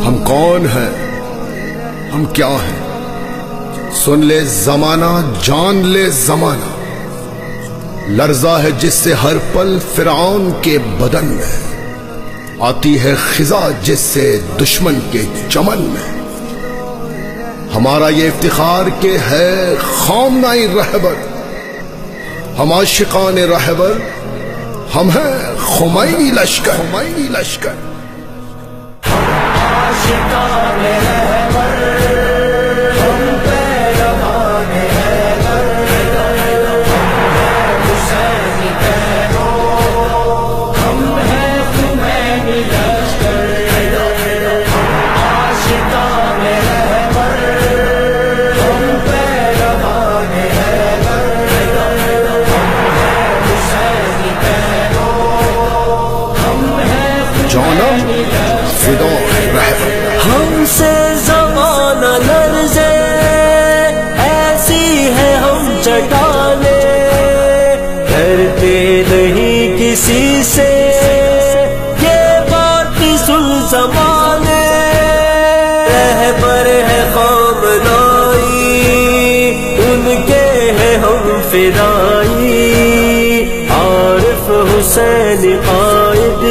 ہم کون ہیں، ہم کیا ہیں، سن لے زمانہ، جان لے زمانہ، لرزہ ہے جس سے ہر پل فرعون کے بدن میں، آتی ہے خزاں جس سے دشمن کے چمن میں۔ ہمارا یہ افتخار کہ ہے خامنۂ رہبر، ہم عاشقان رہبر، ہم ہیں خمینی لشکر، خمینی لشکر۔ عاشقان رہبر، ہم پیروان حیدر، حسینی پیرو، ہم ہیں خمینی لشکر۔ عاشقان رہبر، ہم پیروان حیدر، حسینی پیرو، ہم ہیں جانم فدا رہبر۔ ہم سے زمانہ لرزے، ایسی ہے ہم چٹانے، ڈرتے نہیں کسی سے، یہ بات سن زمانے۔ رہبر ہے خامنائی، ان کے ہیں ہم فدائی، عارف حسین قائد،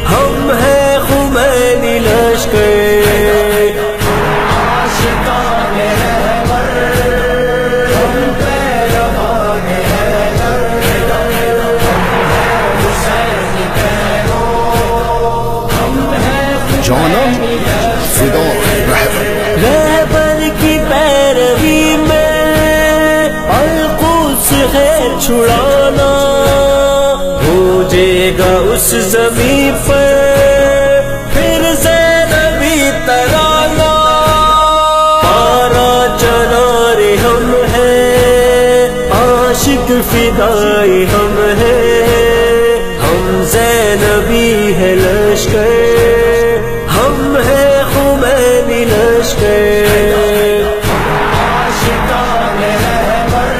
ہم ہیں خمینی لشکر۔ عاشقان رہبر، ہم پیروان حیدر، حسینی پیرو، ہم ہیں جانم فدا رہبر۔ رہبر کی پیروی میں القدس ہے چھڑانا، بھوجے گا اس زمین پر پھر زینبی ترانہ۔ پارا چنار ہم ہیں، عاشق فدائی ہم ہیں، ہم زینبی ہے لشکر، ہم ہیں خمینی لشکر۔ عاشقان رہبر،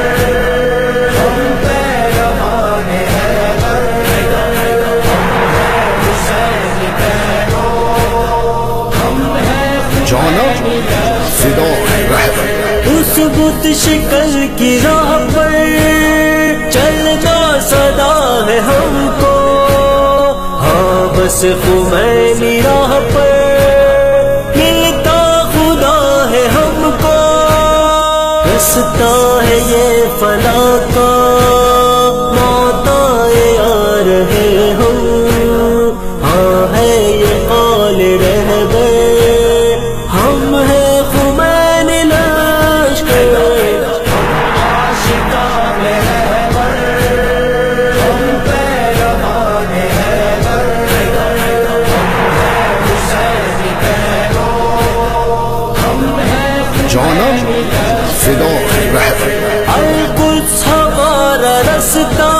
ہم پیروان حیدر، حسینی پیرو، ہم ہیں جانم فدا رہبر۔ اس بت شکل کی راہ پر چلنا صدا ہے ہم کو، ہاں بس خمینی راہ پر ملتا خدا ہے ہم کو۔ رستہ ہے یہ فنا کا، موت آئے آ رہے ہم، ہاں ہے یہ قول رہبر، ہم ہیں خمینی لشکر۔ عاشقان رہبر، ہم پیروان حیدر، حسینی پیرو، ہم ہیں جانم فدا رہبر۔ القدس ہمارا رستہ،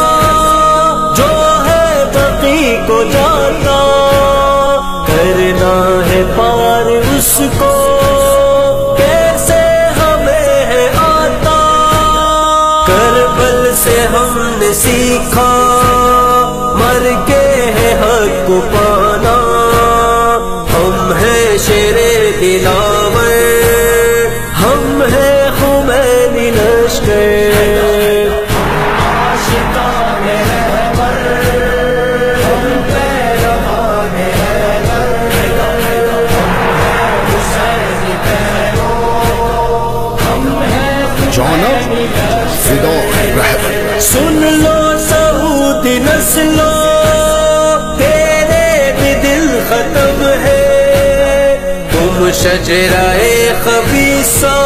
جو ہے بقی کو جاتا، کرنا ہے پار اس کو، کیسے ہمیں ہے آتا۔ کربل سے ہم نے سیکھا، مر کے ہے حق کو پانا، ہم ہیں شیر دلاور، ہم ہیں خمینی لشکر۔ عاشقان رہبر، ہم پیروان حیدر، حسینی پیرو، ہم ہیں جانم فدا رہبر۔ سن لو سعود نسلو، تیرے بھی دل ختم ہے، تم شجرہ خبیثہ،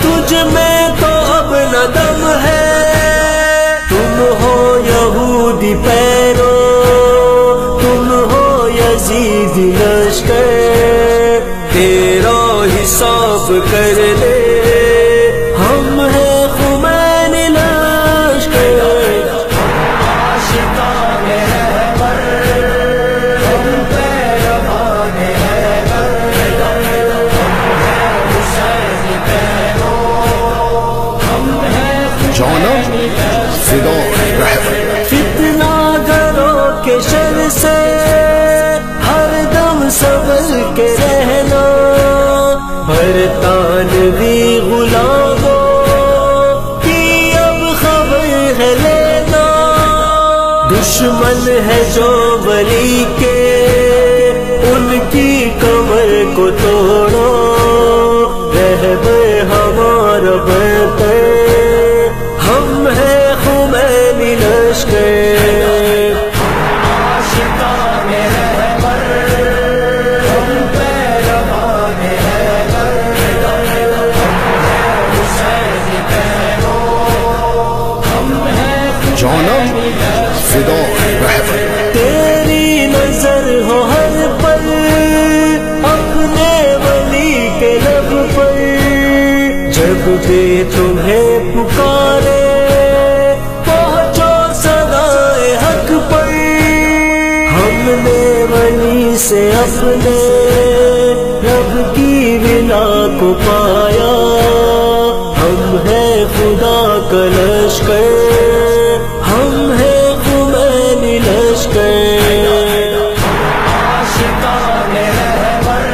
تجھ میں تو اب نہ دم ہے۔ تم ہو یہودی پیرو، تم ہو یزیدی لشکر، تیرا حساب کر لے، ہم ہیں خمینی لشکر۔ عاشقان رہبر، ہم پیروان حیدر، حسینی پیرو، ہم ہیں جانم فدا رہبر۔ فتنہ گروں کے شر سے ہر دم سنبھل کے رہنا، ہر تانوی غلاموں کی اب خبر ہے لینا، دشمن ہے جو ولی کے ان کی کمر کو توڑو، رہبر ہمارا برتر ہم ہیں خمینی لشکر، عاشقان رہبر ہم پیروان حیدر، حسین پیرو ہم ہیں جانم فدائے رہبر، تیری نظر ہو ہر پل اپنے ولی کے لب پر، جب بھی تمہیں پکارے پہنچو صدائے حق پر، ہم نے ولی سے اپنے رب کی ولا کو پایا، ہم ہیں خدا کا لشکر، ہم ہیں خمینی لشکر، عاشقان رہبر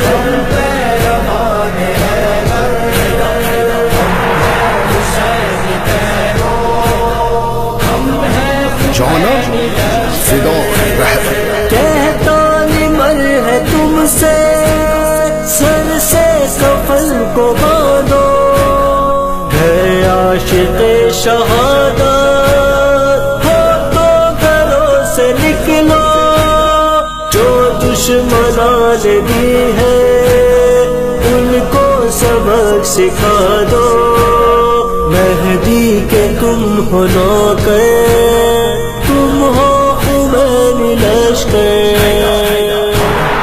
ہم پیروان حیدر، حسین پیرو ہم ہیں جانم فدائے رہبر، کہتا نمر ہے تم سے سر سے کفن کو باندھو، ہے عاشق شہادت ہو تو گھروں سے نکلو، جو دشمنان بھی ہے ان کو سبق سکھا دو، مہدی کے تم ہو نوکر، تم ہو خمینی لشکر،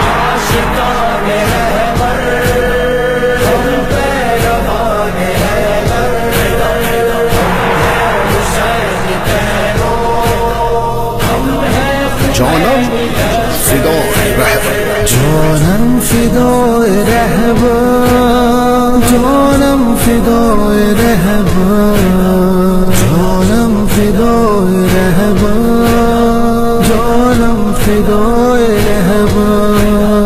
عاشقان رہبر ہم پیروان حیدر، حسین پیرو ہم ہیں جانم فدائے رہبر، جانم فدائے رہبر، جانم فدائے رہبر، جانم فدائے رہبر، جانم فدائے رہبر۔